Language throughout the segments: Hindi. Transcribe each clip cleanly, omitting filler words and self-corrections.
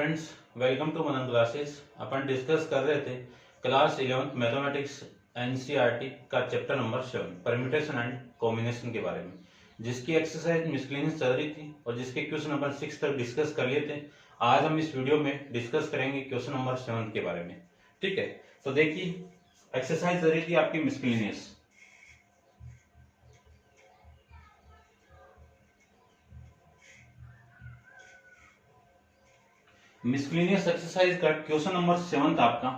Friends, welcome to Manan classes. अपन डिस्कस कर रहे थे क्लास 11th मैथमेटिक्स एनसीईआरटी का chapter number 7 permutation and combination के बारे में, जिसकी एक्सरसाइज मिसलेनियस चल रही थी और जिसके क्वेश्चन नंबर 6 तक डिस्कस कर लिए थे। आज हम इस वीडियो में डिस्कस करेंगे क्वेश्चन नंबर 7 के बारे में। ठीक है, तो देखिए एक्सरसाइज चल रही थी आपकी मिसलेनियस। मिसलेनियस एक्सरसाइज का क्वेश्चन नंबर 7 आपका।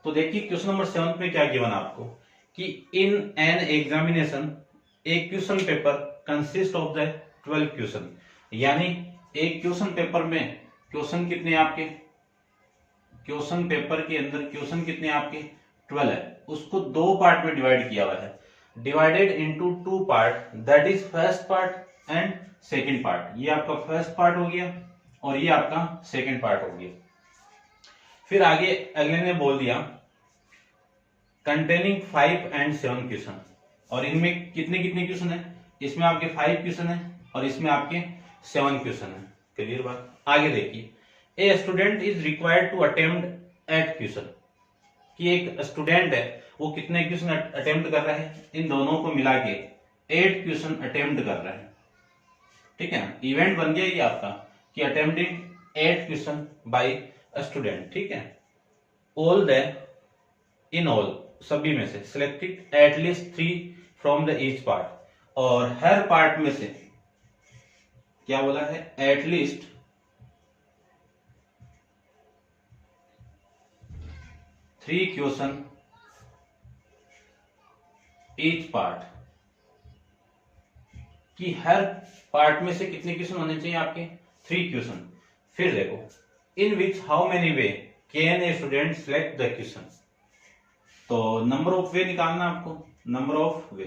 तो देखिए क्वेश्चन नंबर 7 में क्या गिवन आपको कि इन एन एग्जामिनेशन एक question paper consist of the 12 question, यानी एक क्वेश्चन पेपर में क्वेश्चन कितने आपके, क्वेश्चन पेपर के अंदर क्वेश्चन कितने आपके 12 है। उसको दो पार्ट में डिवाइड किया हुआ है, divided into two part, that is first part and second part. ये आपका फर्स्ट पार्ट हो गया और ये आपका सेकंड पार्ट हो गया। फिर आगे अगले ने बोल दिया कंटेनिंग 5 and 7 क्वेश्चन, और इनमें कितने कितने क्वेश्चन है, इसमें आपके 5 क्वेश्चन है और इसमें आपके 7 क्वेश्चन है। क्लियर बात। आगे देखिए, a student is required to attempt 8 question, कि एक स्टूडेंट है वो कितने क्वेश्चन अटेम्प्ट कर रहा है, इन दोनों को मिला के 8 क्वेश्चन अटेम्प्ट कर रहा है। ठीक है, इवेंट बन गया ये आपका कि attempting 8 question by a student. ठीक है, ऑल द इन ऑल सभी में से selected at least 3 from the each part, और हर पार्ट में से क्या बोला है, एटलीस्ट 3 क्वेश्चन ईच पार्ट, कि हर पार्ट में से कितने क्वेश्चन होने चाहिए आपके 3 क्वेश्चन। फिर देखो in which how many way can a student select the question, तो नंबर ऑफ वे निकालना आपको, नंबर ऑफ वे।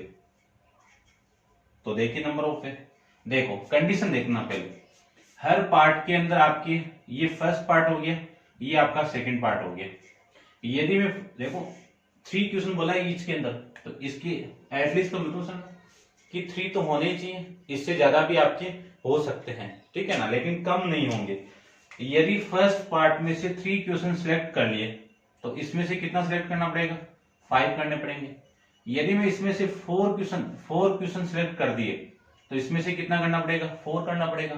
तो देखिए नंबर ऑफ वे, देखो कंडीशन देखना पहले, हर पार्ट के अंदर आपकी ये फर्स्ट पार्ट हो गया, ये आपका सेकंड पार्ट हो गया। यदि मैं देखो 3 क्वेश्चन बोला है ईच के अंदर, तो इसकी एटलीस्ट तो बिल्कुल सर कि 3 तो होने ही चाहिए, इससे ज्यादा भी आपके हो सकते हैं। ठीक है ना, लेकिन कम नहीं होंगे। यदि फर्स्ट पार्ट में से 3 क्वेश्चन सिलेक्ट कर लिए तो इसमें से कितना सिलेक्ट करना पड़ेगा, 5 करने पड़ेंगे। यदि मैं इसमें से 4 क्वेश्चन सिलेक्ट कर दिए तो इसमें से कितना करना पड़ेगा, 4 करना पड़ेगा।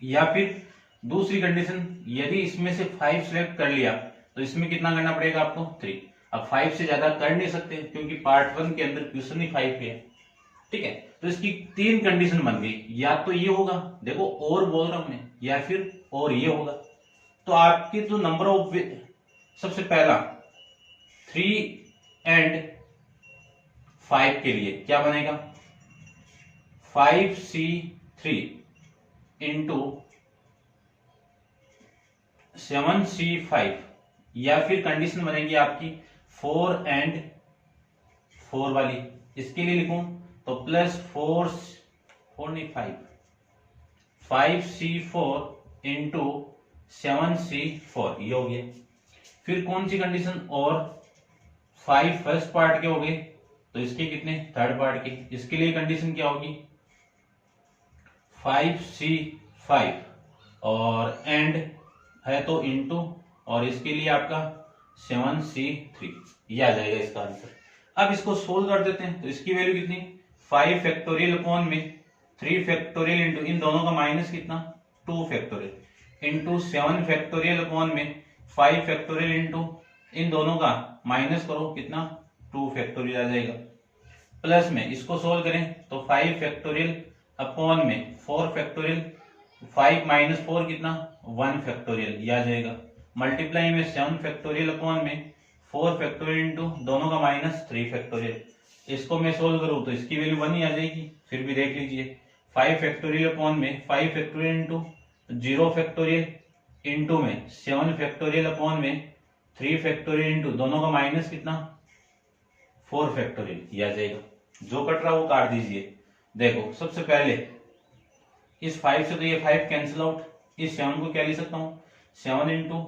या फिर दूसरी कंडीशन, यदि इसमें से 5 सिलेक्ट कर लिया तो इसमें कितना करना पड़ेगा आपको, 3। अब 5 से ज्यादा कर नहीं सकते क्योंकि पार्ट 1 के अंदर क्वेश्चन ही 5 है। ठीक है, तो इसकी 3 कंडीशन बन गई, या तो ये होगा, देखो और बोल रहा हूं मैं, या फिर और ये होगा। तो आपके जो नंबर ऑफ, सबसे पहला 3 and 5 के लिए क्या बनेगा, 5C3 इंटू 7C5, या फिर कंडीशन बनेगी आपकी 4 and 4 वाली। इसके लिए लिखूं तो प्लस 4 नहीं 5C4 इंटू 7C4, ये हो गया। फिर कौन सी कंडीशन, और 5 फर्स्ट पार्ट के हो गए तो इसके कितने, थर्ड पार्ट के। इसके लिए कंडीशन क्या होगी, 5C5 और एंड है तो इंटू, और इसके लिए आपका 7C3, ये आ जाएगा इसका आंसर। अब इसको सोल्व कर देते हैं, तो इसकी वैल्यू कितनी, 5 फैक्टोरियल अपॉन में 3 फैक्टोरियल इंटू इन दोनों का माइनस कितना, 2 फैक्टोरियल इंटू 7 फैक्टोरियल अपॉन में 5 फैक्टोरियल इंटू इन दोनों का माइनस करो कितना, 2 फैक्टोरियल आ जाएगा। प्लस में इसको सोल्व करें तो 5 फैक्टोरियल अपॉन में 4 फैक्टोरियल, 5 माइनस 4 कितना, 1 फैक्टोरियल, ये आ जाएगा। मल्टीप्लाई में 7 फैक्टोरियल अपॉन में 4 फैक्टोरियल इंटू दोनों का माइनस 3 फैक्टोरियल। इसको मैं सोल्व करूं तो इसकी वैल्यू 1 ही आ जाएगी। फिर भी देख लीजिए, 5 फैक्टोरियल अपॉन में 5 फैक्टोरियल इंटू 0 फैक्टोरियल इंटू में 7 फैक्टोरियल अपॉन में 3 फैक्टोरियल इंटू दोनों का माइनस कितना, 4 फैक्टोरियल, ये आ जाएगा। जो कट रहा वो काट दीजिए। देखो सबसे पहले इस 5 से तो ये 5 कैंसिल आउट, इस 7 को क्या लिख सकता हूं, 7 into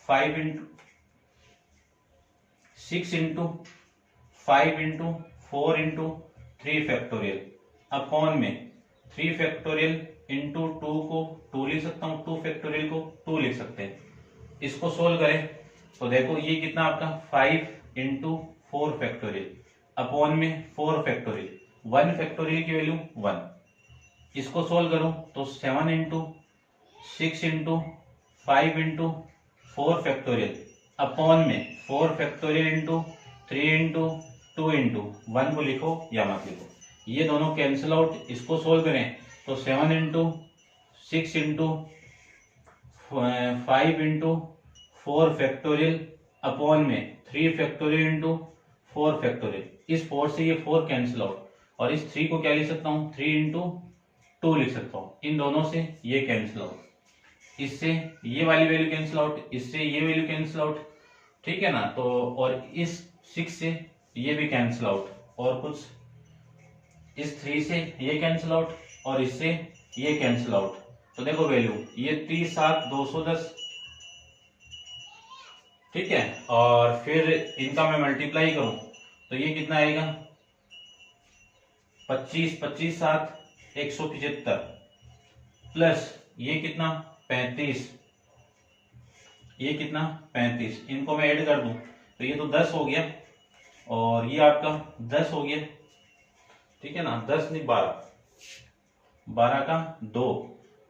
5 into 6 into 5 into 4 into 3 factorial upon में 3 फैक्टोरियल इंटू 2 को 2 लिख सकता हूँ, 2 फैक्टोरियल को 2 लिख सकते हैं। इसको सोल्व करें तो देखो ये कितना आपका 5 इंटू 4 फैक्टोरियल अपॉन में 4 फैक्टोरियल, 1 फैक्टोरियल की वैल्यू 1। इसको सोल्व करो तो 7 into 6 into 5 into 4 factorial upon में 4 फैक्टोरियल इंटू 3 इंटू 2 इंटू 1 को लिखो या मत लिखो, ये दोनों कैंसिल आउट। इसको सोल्व करें तो 7 into 6 into 5 into 4 factorial upon में 3 फैक्टोरियल इंटू 4 फैक्टोरियल। इस 4 से ये 4 कैंसिल आउट और इस 3 को क्या लिख सकता हूँ 3 इंटू 2 लिख सकता हूँ। इन दोनों से ये कैंसिल आउट, इससे ये वाली वैल्यू कैंसिल आउट, इससे ये वैल्यू कैंसिल आउट, ठीक है ना। तो और इस 6 से ये भी कैंसिल आउट और कुछ इस 3 से ये कैंसिल आउट और इससे ये कैंसिल आउट। तो देखो वैल्यू ये 30 7 210, ठीक है। और फिर इनका मैं मल्टीप्लाई करूं तो ये कितना आएगा 25 25 7 175 प्लस ये कितना 35, ये कितना 35। इनको मैं ऐड कर दूं तो ये तो 10 हो गया और ये आपका 10 हो गया, ठीक है ना। 10 नहीं 12, 12 का 2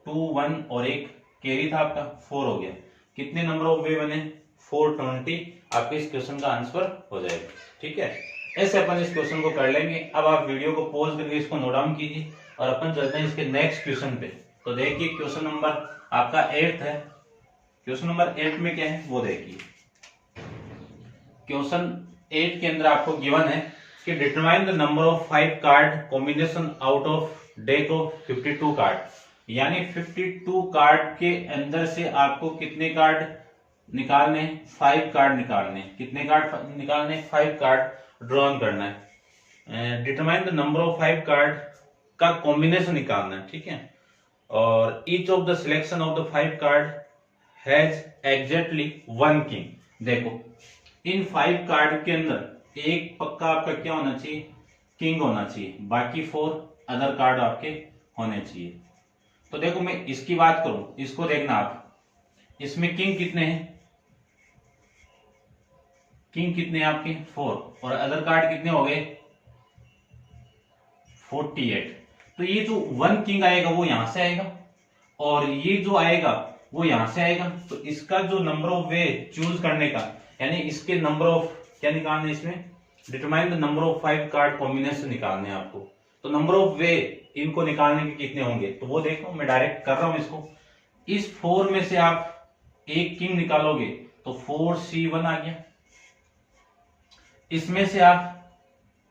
2 1 और एक कैरी था आपका 4 हो गया। कितने नंबर ऑफ वे बने 420। आपके इस क्वेश्चन का आंसर हो जाएगा, ठीक है। ऐसे अपन इस क्वेश्चन को कर लेंगे। अब आप वीडियो को पॉज करके इसको नोट डाउन कीजिए और अपन चलते हैं इसके नेक्स्ट क्वेश्चन पे। तो देखिए क्वेश्चन नंबर आपका 8 है। क्वेश्चन नंबर 8 में क्या है वो देखिए। क्वेश्चन 8 के अंदर आपको गिवन है कि determine the number of 5 card combination out of deck of 52 card, यानी 52 कार्ड के अंदर से आपको कितने कार्ड निकालने, 5 कार्ड निकालने। कितने कार्ड निकालने 5 कार्ड ड्रॉन करना है। Determine the number of 5 card का कॉम्बिनेशन निकालना है, ठीक है। और each of the selection of the 5 card has exactly 1 king. देखो इन 5 कार्ड के अंदर एक पक्का आपका क्या होना चाहिए किंग होना चाहिए, बाकी 4 अदर कार्ड आपके होने चाहिए। तो देखो मैं इसकी बात करूं, इसको देखना आप, इसमें किंग कितने हैं, किंग कितने हैं आपके 4 और अदर कार्ड कितने हो गए 48। तो ये जो 1 किंग आएगा वो यहां से आएगा और ये जो आएगा वो यहां से आएगा। तो इसका जो नंबर ऑफ वे चूज करने का, यानी इसके नंबर ऑफ क्या निकालने, इसमें determine the number of 5 card combination निकालने हैं आपको। तो नंबर ऑफ वे इनको निकालने के कितने होंगे, तो वो देखो मैं डायरेक्ट कर रहा हूं इसको। इस 4 में से आप एक किंग निकालोगे तो 4C1 आ गया। इसमें से आप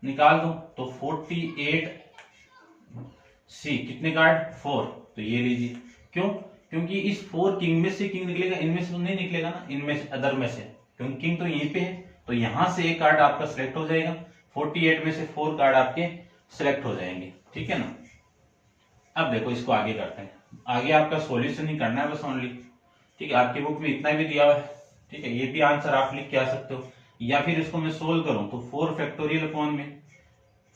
निकाल दो तो 48C, कितने कार्ड 4, तो ये लीजिए। क्यों, क्योंकि इस 4 किंग में से किंग निकलेगा, इनमें से तो नहीं निकलेगा ना, इनमें से अदर में से, क्योंकि किंग तो यहीं पे है। तो यहां से एक कार्ड आपका सिलेक्ट हो जाएगा, 48 में से 4 कार्ड आपके सिलेक्ट हो जाएंगे, ठीक है ना। अब देखो इसको आगे करते हैं। आगे आपका सॉल्यूशन ही करना है बस ओनली, ठीक है। आपकी बुक में इतना भी दिया हुआ है, ठीक है। ये भी आंसर आप लिख के आ सकते हो, या फिर इसको मैं सोल्व करूं तो 4 फैक्टोरियल अपॉन में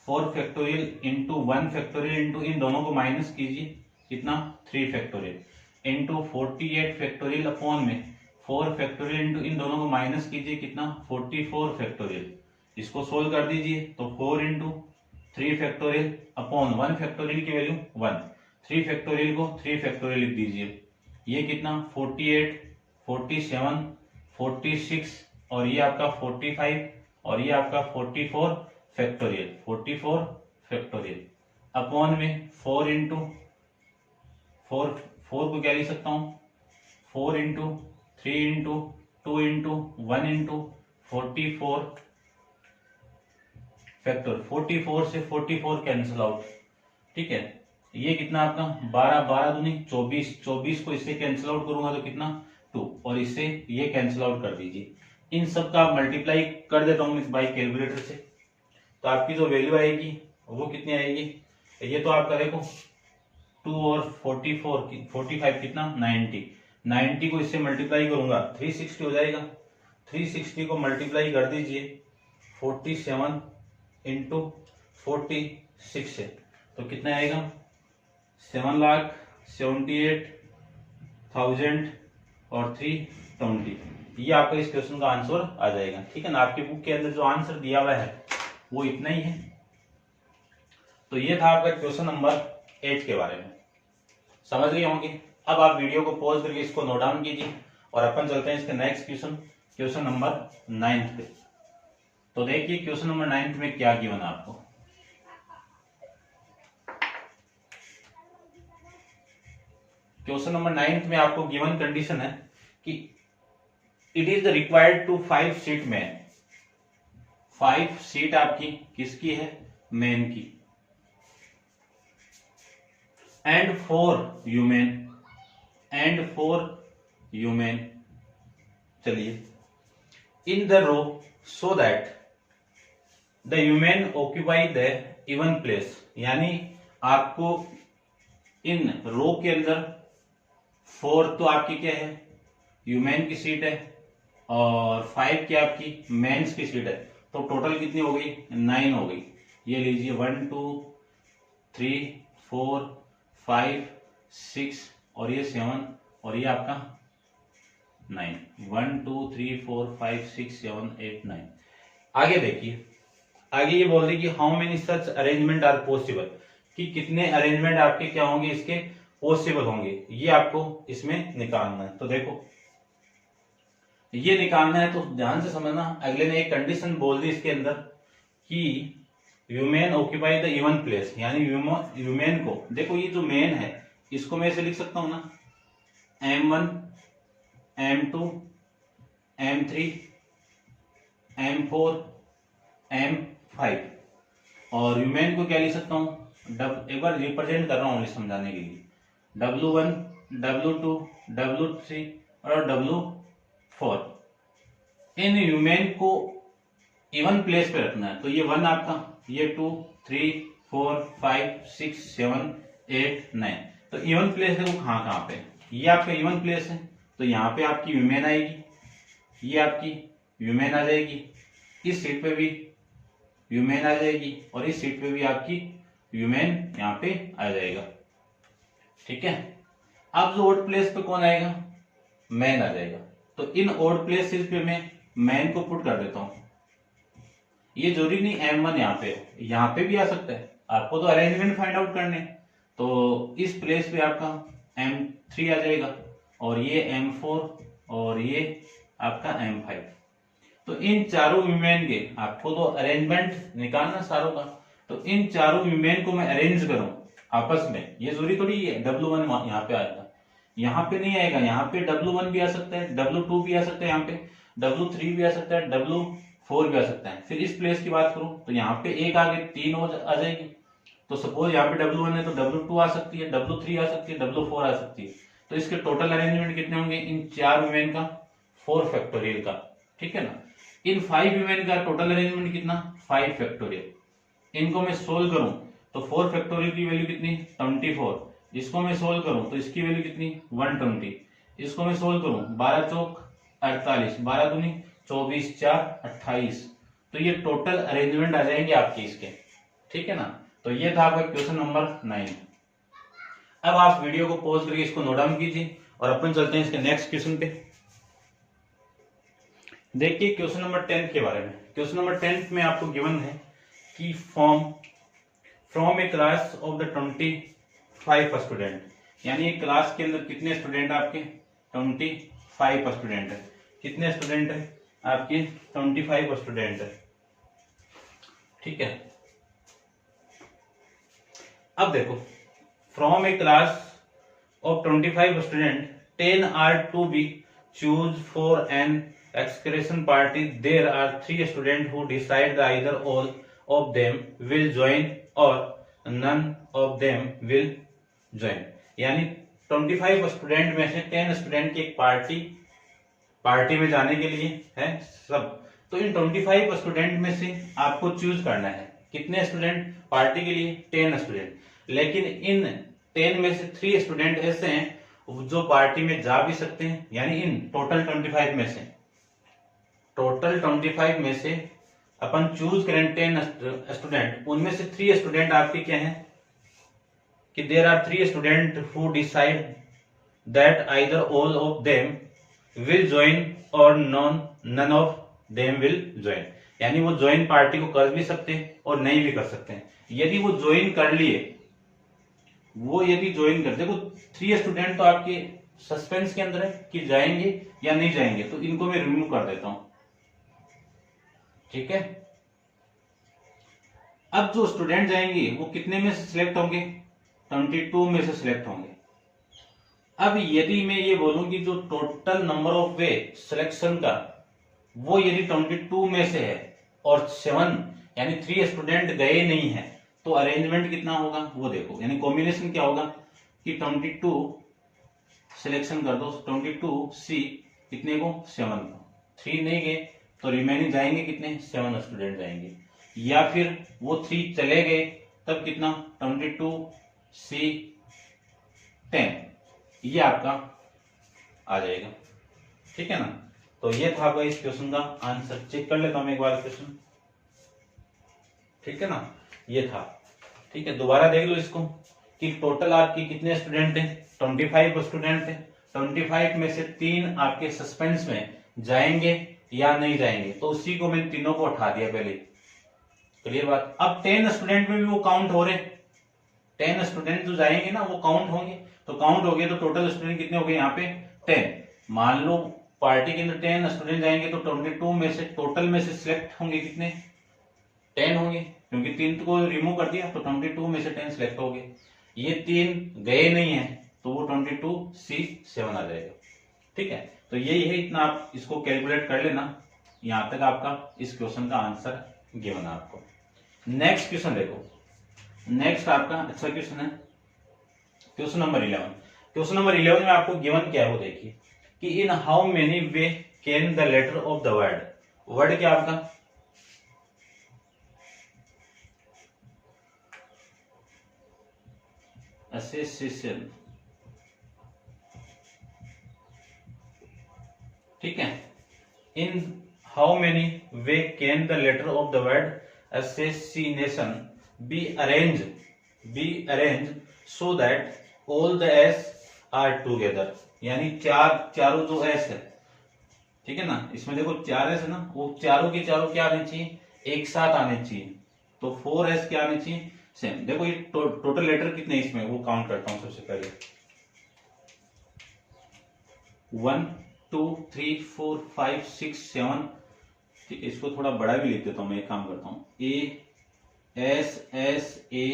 4 फैक्टोरियल इंटू 1 फैक्टोरियल इंटू इन दोनों को माइनस कीजिए, कितना 3 फैक्टोरियल इंटू 48 फैक्टोरियल अपॉन में 4 फैक्टोरियल इंटू इन दोनों को माइनस कीजिए, कितना 44 फैक्टोरियल। इसको सोल्व कर दीजिए तो 4 इंटू 3 फैक्टोरियल अपॉन 1 फैक्टोरियल की वैल्यू 1, 3 फैक्टोरियल को 3 फैक्टोरियल लिख दीजिए। ये कितना 48 47 46 और ये आपका 45 और ये आपका 44 फैक्टोरियल, 44 फैक्टोरियल अपॉन में 4 इंटू 4 को क्या लिख सकता हूँ 4 into 3 into 2 into 1 into 44 factor. 44 से 44 कैंसिल आउट, ठीक है। ये कितना आपका 12 12 दूनी 24, 24 को इससे कैंसिल आउट करूंगा तो कितना 2 और इससे ये कैंसिल आउट कर दीजिए। इन सब का मल्टीप्लाई कर देता हूँ बाई कैलकुलेटर से, तो आपकी जो वैल्यू आएगी वो कितनी आएगी, ये तो आपका देखो 2 और 45 कितना 90 को इससे मल्टीप्लाई करूंगा 360 हो जाएगा। 360 को मल्टीप्लाई कर दीजिए 47 इंटू 46 से, तो कितना आएगा 7,78,000 1000 और 320, ये आपका इस क्वेश्चन का आंसर आ जाएगा। ठीक है ना, आपकी बुक के अंदर जो आंसर दिया हुआ है वो इतना ही है। तो ये था आपका क्वेश्चन नंबर 8 के बारे में, समझ गए होंगे। अब आप वीडियो को पॉज करके इसको नोट डाउन कीजिए और अपन चलते हैं इसके नेक्स्ट क्वेश्चन नंबर 9 पे। तो देखिए क्वेश्चन नंबर 9 में क्या गिवन है आपको। क्वेश्चन नंबर 9 में आपको गिवन कंडीशन है कि it is the required to 5 seat man. 5 seat आपकी किसकी है, मैन की, एंड 4 ह्यूमन, चलिए, in the row so that the human occupy the even place. यानी आपको इन रो के अंदर 4 तो आपकी क्या है, ह्यूमन की सीट है, और 5 की आपकी मेंस की सीट है। तो टोटल कितनी हो गई, 9 हो गई। ये लीजिए 1 2 3 4 5 6 और ये 7 और ये आपका 9। 1 2 3 4 5 6 7 8 9। आगे देखिए, आगे ये बोल रही कि how many such arrangement are possible, कि कितने अरेंजमेंट आपके क्या होंगे, इसके पॉसिबल होंगे, ये आपको इसमें निकालना है। तो देखो ये निकालना है तो ध्यान से समझना। अगले ने एक कंडीशन बोल दी इसके अंदर कि human occupy the even place, यानी ह्यूमन को, देखो ये जो मेन है इसको मैं ऐसे लिख सकता हूं ना, M1 M2 M3 M4 M5, और ह्यूमन को क्या लिख सकता हूं, एक बार रिप्रेजेंट कर रहा हूं समझाने के लिए, W1 W2 W3 और W4। इन ह्यूमन को इवन प्लेस पे रखना है। तो ये 1 आपका, ये 2 3 4 5 6 7 8 9। तो इवन प्लेस है वो कहाँ पे, ये आपका इवन प्लेस है, तो यहाँ पे आपकी ह्यूमन आएगी, ये आपकी ह्यूमन आ जाएगी, इस सीट पे भी ह्यूमन आ जाएगी, और इस सीट पे भी आपकी ह्यूमन यहाँ पे आ जाएगा। ठीक है, अब जो ओड प्लेस पे कौन आएगा, मैन आ जाएगा। तो इन ओड प्लेसेस पे मैं मैन को पुट कर देता हूं। ये जरूरी नहीं M1 यहाँ पे भी आ सकता है, आपको तो अरेंजमेंट फाइंड आउट करने। तो इस प्लेस पे आपका M3 आ जाएगा, और ये M4 और ये आपका M5। तो इन चारों ह्यूमन के आपको तो अरेंजमेंट निकालना सारों का। तो इन चारों ह्यूमन को मैं अरेंज करूं आपस में, ये जरूरी थोड़ी है W1 यहाँ पे आएगा, यहाँ पे नहीं आएगा, यहाँ पे W1 भी आ सकता है, W2 भी आ सकता है, यहाँ पे W3 भी आ सकता है, W4 भी आ सकता है। फिर इस प्लेस की बात करूं तो यहाँ पे एक आगे 3 और आ जाएगी। तो सपोज यहाँ पे W1 है तो W2 आ सकती है, W3 आ सकती है, W4 आ सकती है। तो इसके टोटल अरेंजमेंट कितने होंगे, इन 4 ह्यूमन का 4 फैक्टोरियल का। ठीक है ना, इन 5 ह्यूमन का टोटल अरेंजमेंट कितना, 5 फैक्टोरियल। इनको मैं सोल्व करूं तो 4 फैक्टोरियल की वैल्यू कितनी, 24। इसको मैं सोल्व करूं तो इसकी वैल्यू कितनी, 120। इसको मैं सोल्व करूं 12 चौक 48, 12 दूनी 24, 4 28। तो ये टोटल अरेंजमेंट आ जाएंगे आपके इसके। ठीक है ना, तो ये था आपका क्वेश्चन नंबर 9। अब आप वीडियो को पॉज करके इसको नोट डाउन कीजिए और अपन चलते हैं इसके नेक्स्ट क्वेश्चन पे। देखिए क्वेश्चन नंबर 10 के बारे में। क्वेश्चन नंबर 10 में आपको गिवन है कि from a class of the 25 student, यानी एक क्लास के अंदर कितने स्टूडेंट आपके, 25 स्टूडेंट है। कितने स्टूडेंट है आपके, 25 स्टूडेंट है। ठीक है, अब देखो, from a class of 25 student 10 are to be choose for an excursion party. There are 3 students who decide that either all of them will join or none of them will join. यानी 25 स्टूडेंट में से 10 स्टूडेंट की एक पार्टी में जाने के लिए है सब। तो इन 25 स्टूडेंट में से आपको चूज करना है कितने स्टूडेंट पार्टी के लिए, 10 स्टूडेंट। लेकिन इन 10 में से 3 स्टूडेंट ऐसे हैं जो पार्टी में जा भी सकते हैं, यानी इन टोटल 25 में से, टोटल 25 में से अपन चूज करें 10 स्टूडेंट, उनमें से 3 स्टूडेंट आपके क्या हैं कि there are 3 student who decide that either all of them will join or none of them will join। यानी वो ज्वाइन पार्टी को कर भी सकते हैं और नहीं भी कर सकते हैं। यदि वो ज्वाइन कर लिए, वो यदि ज्वाइन कर, देखो 3 स्टूडेंट तो आपके सस्पेंस के अंदर है कि जाएंगे या नहीं जाएंगे, तो इनको मैं रिमूव कर देता हूं, ठीक है। अब जो स्टूडेंट जाएंगे वो कितने में से सिलेक्ट होंगे, 22 में से सिलेक्ट होंगे। अब यदि मैं ये बोलूं कि जो total number of way selection का वो यदि 22 में से है और 7 यानी 3 स्टूडेंट गए नहीं है, तो अरेंजमेंट कितना होगा वो देखो, यानी कॉम्बिनेशन क्या होगा कि 22 सिलेक्शन कर दो, 22 सी कितने को 7 को, 3 नहीं गए तो रिमेनिंग जाएंगे कितने 7 स्टूडेंट जाएंगे, या फिर वो 3 चले गए तब कितना 22 सी 10, ये आपका आ जाएगा, ठीक है ना। तो ये था आपका इस क्वेश्चन का आंसर। चेक कर लेता हूं एक बार क्वेश्चन, ठीक है ना, ये था, ठीक है। दोबारा देख लो इसको कि टोटल आपके कितने स्टूडेंट थे, 25 स्टूडेंट थे, 25 में से 3 आपके सस्पेंस में जाएंगे या नहीं जाएंगे, तो उसी को मैंने तीनों को उठा दिया पहले, क्लियर बात। अब 10 स्टूडेंट में भी वो काउंट हो रहे, 10 स्टूडेंट जो जाएंगे ना वो काउंट होंगे, तो काउंट हो गए तो टोटल स्टूडेंट कितने हो गए यहाँ पे 10। मान लो पार्टी के अंदर 10 स्टूडेंट जाएंगे तो 22 में से टोटल में से सिलेक्ट होंगे कितने 10 होंगे, क्योंकि 3 को रिमूव कर दिया तो 22 में से 10 सिलेक्ट हो गए। ये 3 गए नहीं है तो वो 22 सी 7 आ जाएगा, ठीक है। तो यही है, इतना आप इसको कैलकुलेट कर लेना, यहां तक आपका इस क्वेश्चन का आंसर गिवन है आपको। नेक्स्ट क्वेश्चन देखो, नेक्स्ट आपका अच्छा क्वेश्चन है क्वेश्चन नंबर 11। क्वेश्चन नंबर 11 में आपको गिवन क्या है वो देखिए कि in how many way can the letter of the word, word क्या आपका एसोसिएशन, ठीक है। In how many way can the letter of the word assassination be arranged so that all the s are together, यानी चारों जो s है, ठीक है ना, इसमें देखो 4 s है ना, वो चारों के चारों क्या आने चाहिए एक साथ आने चाहिए, तो 4s क्या आने चाहिए सेम। देखो ये टोटल लेटर कितने इसमें वो काउंट करता हूं सबसे पहले, 1 2 3 4 5 6 7, ठीक है। इसको थोड़ा बड़ा भी लिख देता हूं मैं, एक काम करता हूं, A S S A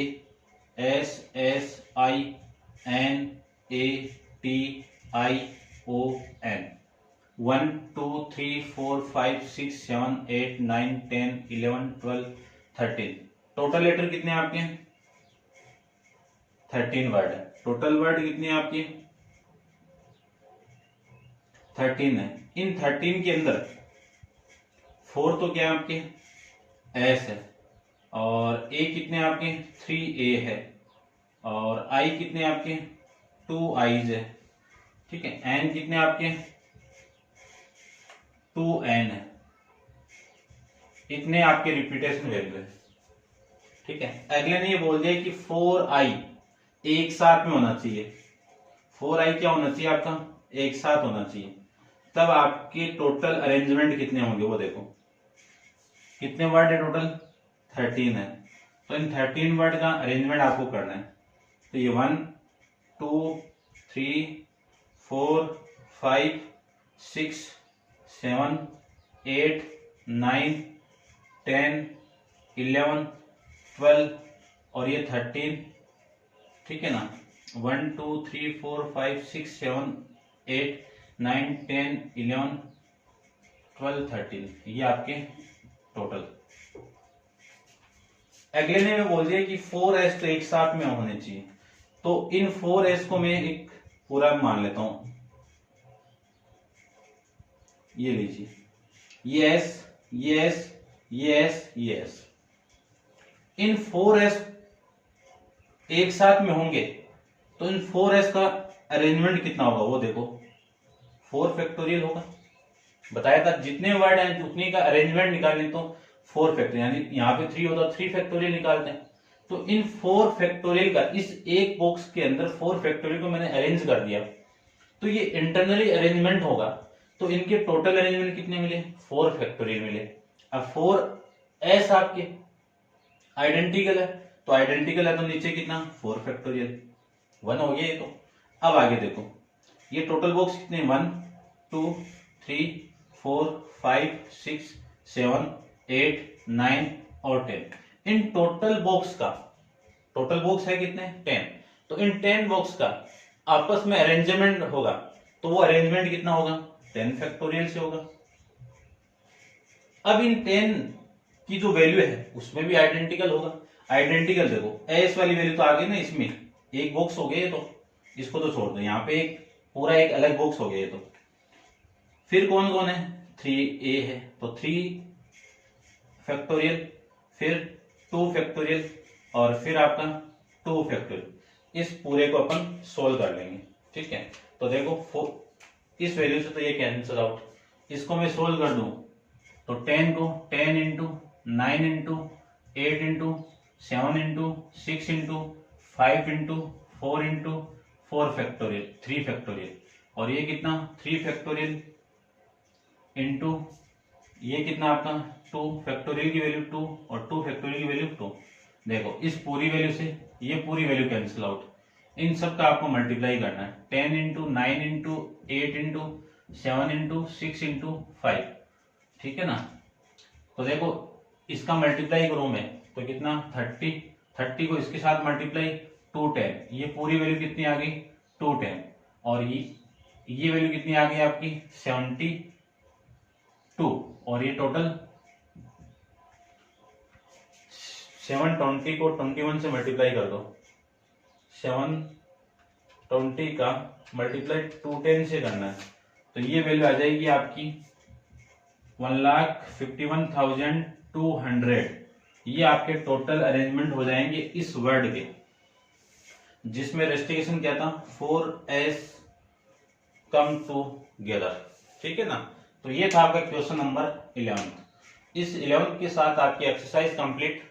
S S I N A T I O N, 1 2 3 4 5 6 7 8 9 10 11 12 13। Total letter कितने आपके 13 वर्ड है, टोटल वर्ड कितने आपके 13 है। इन 13 के अंदर 4 तो क्या आपके एस है, और ए कितने आपके 3a है, और आई कितने आपके 2 आईज है, ठीक है। एन कितने आपके 2n है, इतने आपके रिपीटेशन वैल्यू है, ठीक है। अगले ने ये बोल दिया कि 4i एक साथ में होना चाहिए, 4i क्या होना चाहिए आपका एक साथ होना चाहिए, तब आपके टोटल अरेंजमेंट कितने होंगे वो देखो, कितने वर्ड है टोटल 13 है, तो इन 13 वर्ड का अरेंजमेंट आपको करना है। तो ये 1 2 3 4 5 6 7 8 9 10 11 12 और ये 13, ठीक है ना, 1 2 3 4 5 6 7 8 9 10 11 12 13, ये आपके टोटल। अगले ने बोल दिया कि 4s तो एक साथ में होने चाहिए, तो इन 4s को मैं एक पूरा मान लेता हूं, ये लीजिए, ये s ये s ये s ये s, इन 4s एक साथ में होंगे तो इन 4s का अरेंजमेंट कितना होगा वो देखो, 4 फैक्टोरियल होगा, बताया था जितने वर्ड हैं उतने का अरेंजमेंट निकालने तो 4 फैक्टोरियल, यानी यहाँ पे 3 होता 3 फैक्टोरियल निकालते हैं, तो इन 4 फैक्टोरियल का इस एक बॉक्स के अंदर 4 फैक्टोरियल को मैंने अरेंज कर दिया, तो ये इंटरनली अरेंजमेंट होगा, तो इनके टोटल अरेंजमेंट कितने मिले, 4 फैक्टोरियल मिले। अब 4s आपके आइडेंटिकल है, तो आइडेंटिकल है तो नीचे कितना 4 फैक्टोरियल 1 हो गया ये तो। अब आगे देखो, ये टोटल बॉक्स कितने 1 2 3 4 5 6 7 8 9 और 10। इन टोटल बॉक्स का, टोटल बॉक्स है कितने 10, तो इन 10 बॉक्स का आपस में अरेंजमेंट होगा, तो वो अरेंजमेंट कितना होगा 10 फैक्टोरियल से होगा। अब इन 10 की जो वैल्यू है उसमें भी आइडेंटिकल होगा। आइडेंटिकल देखो एस वाली वैल्यू तो आ गई ना, इसमें एक बॉक्स हो गया ये तो, इसको तो छोड़ दो, यहाँ पे एक पूरा एक अलग बॉक्स हो गया ये तो। फिर कौन कौन है 3a है, तो 3 फैक्टोरियल, फिर 2 फैक्टोरियल और फिर आपका 2 फैक्टोरियल। इस पूरे को अपन सोल्व कर लेंगे, ठीक है। तो देखो इस वैल्यू से तो ये कैंसिल आउट, इसको मैं सोल्व कर दूं तो 10 को 10 into 9 into 8 into 7 into 6 into 5 into 4 into 4 factorial 3 factorial, और ये कितना 3 फैक्टोरियल इंटू ये कितना आपका 2 फैक्टोरियल की वैल्यू 2 और 2 फैक्टोरियल की वैल्यू 2। देखो इस पूरी वैल्यू से ये पूरी वैल्यू कैंसिल आउट, इन सब का आपको मल्टीप्लाई करना है 10 into 9 into 8 into 7 into 6 into 5, ठीक है ना। तो देखो इसका मल्टीप्लाई करूं मैं तो कितना 30 को इसके साथ मल्टीप्लाई 210, ये पूरी वैल्यू कितनी आ गई 210, और ये वैल्यू कितनी आ गई आपकी 72, और ये टोटल 720 को 21 से मल्टीप्लाई कर दो, 720 का मल्टीप्लाई 210 से करना है, तो ये वैल्यू आ जाएगी आपकी 1,51,200। ये आपके टोटल अरेंजमेंट हो जाएंगे इस वर्ड के, जिसमें रेस्टिकेशन क्या था 4s कम टूगेदर, ठीक है ना। तो ये था आपका क्वेश्चन नंबर 11। इस 11 के साथ आपकी एक्सरसाइज कंप्लीट,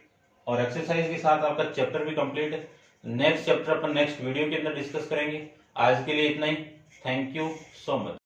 और एक्सरसाइज के साथ आपका चैप्टर भी कंप्लीट है। नेक्स्ट चैप्टर अपन नेक्स्ट वीडियो के अंदर डिस्कस करेंगे। आज के लिए इतना ही, थैंक यू सो मच।